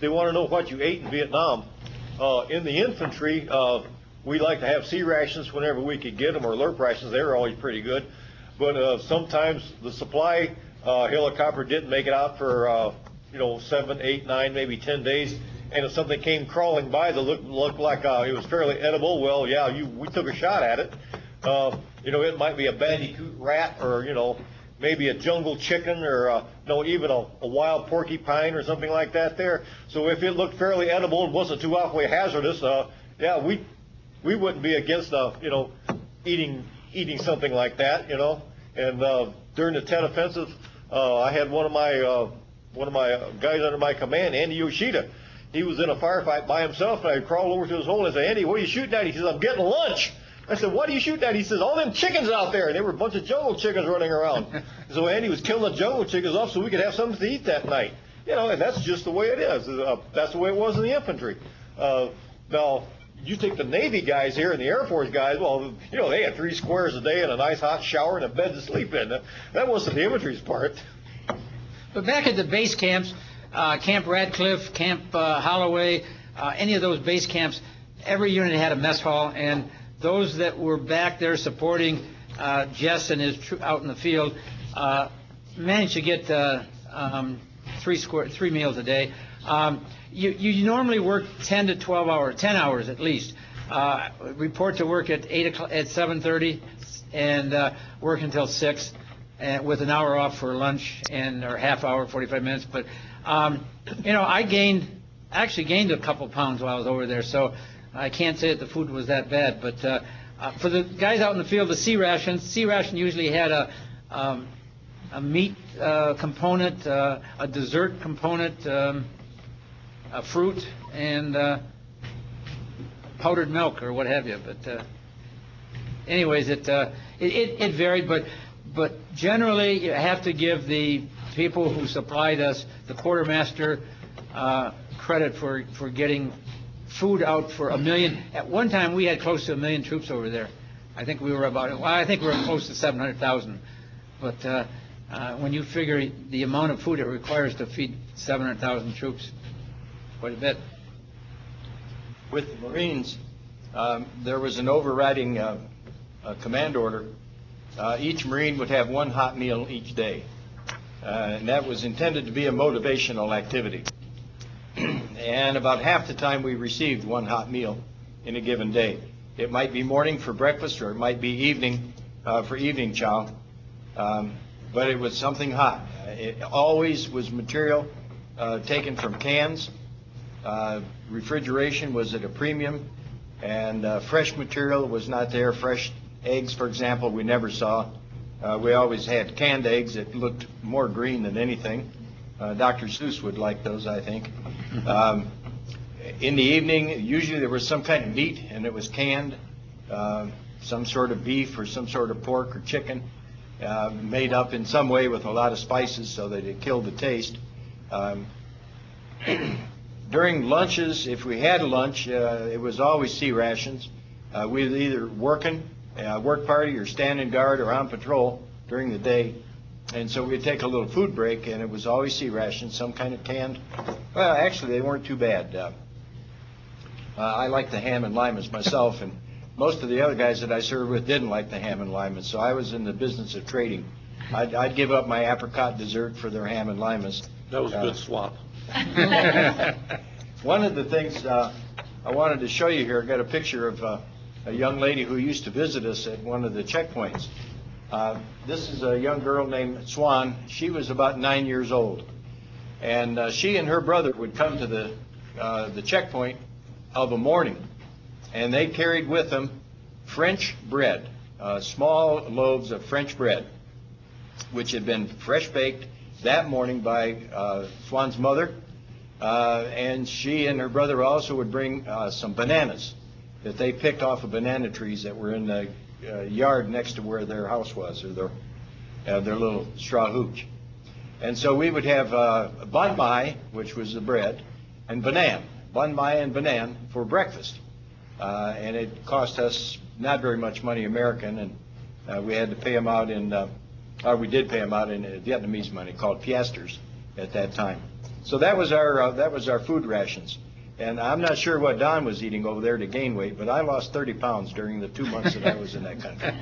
they want to know what you ate in Vietnam. In the infantry, we like to have C rations whenever we could get them, or LRP rations. They were always pretty good. But sometimes the supply helicopter didn't make it out for 7, 8, 9, maybe 10 days. And if something came crawling by that looked like it was fairly edible, well, yeah, we took a shot at it. It might be a bandicoot rat, or maybe a jungle chicken, or even a wild porcupine or something like that there. So if it looked fairly edible and wasn't too awfully hazardous, yeah, we wouldn't be against eating something like that, And during the Tet Offensive, I had one of my guys under my command, Andy Yoshida. He was in a firefight by himself, and I crawled over to his hole and I said, "Andy, what are you shooting at?" He says, "I'm getting lunch." I said, "What are you shooting at?" He says, "All them chickens out there." And there were a bunch of jungle chickens running around. So Andy was killing the jungle chickens off so we could have something to eat that night. And that's just the way it is. That's the way it was in the infantry. Now, you take the Navy guys here and the Air Force guys, well, they had 3 squares a day and a nice hot shower and a bed to sleep in. That wasn't the infantry's part. But back at the base camps, Camp Radcliffe, Camp Holloway, any of those base camps, every unit had a mess hall, and those that were back there supporting Jess and his out in the field managed to get 3 meals a day. You normally work 10 to 12 hours, 10 hours at least. Report to work at 7:30 and work until 6, and with an hour off for lunch or half hour, 45 minutes. But I actually gained a couple pounds while I was over there, so I can't say that the food was that bad. But for the guys out in the field, the C ration usually had a meat component, a dessert component, a fruit, and powdered milk or what have you. But anyways, it varied. But generally, you have to give the people who supplied us, the quartermaster, credit for getting food out for 1 million. At one time, we had close to 1 million troops over there. I think we were close to 700,000. But when you figure the amount of food it requires to feed 700,000 troops, quite a bit. With the Marines, there was an overriding command order. Each Marine would have 1 hot meal each day. And that was intended to be a motivational activity. And about half the time we received 1 hot meal in a given day. It might be morning for breakfast, or it might be evening for evening chow. But it was something hot. It always was material taken from cans. Refrigeration was at a premium, and fresh material was not there. Fresh eggs, for example, we never saw. We always had canned eggs that looked more green than anything. Dr. Seuss would like those, I think. In the evening, usually there was some kind of meat, and it was canned, some sort of beef or some sort of pork or chicken, made up in some way with a lot of spices so that it killed the taste. During lunches, if we had a lunch, it was always C rations. We were either working, work party, or standing guard or on patrol during the day. And so we'd take a little food break, and it was always C rations, some kind of canned. Well, actually, they weren't too bad. I like the ham and limas myself, and most of the other guys that I served with didn't like the ham and limas, so I was in the business of trading. I'd give up my apricot dessert for their ham and limas. That was a good swap. One of the things I wanted to show you here, I got a picture of a young lady who used to visit us at one of the checkpoints. This is a young girl named Swan. She was about 9 years old. And she and her brother would come to the checkpoint of a morning. And they carried with them French bread, small loaves of French bread, which had been fresh baked that morning by Swan's mother. And she and her brother also would bring some bananas that they picked off of banana trees that were in the yard next to where their house was, or their little straw hooch. And so we would have bun mai, which was the bread, and bun mai and banan for breakfast. And it cost us not very much money American, and we had to pay them out we did pay them out in Vietnamese money called piasters at that time. So that was our food rations. And I'm not sure what Don was eating over there to gain weight, but I lost 30 pounds during the 2 months that I was in that country.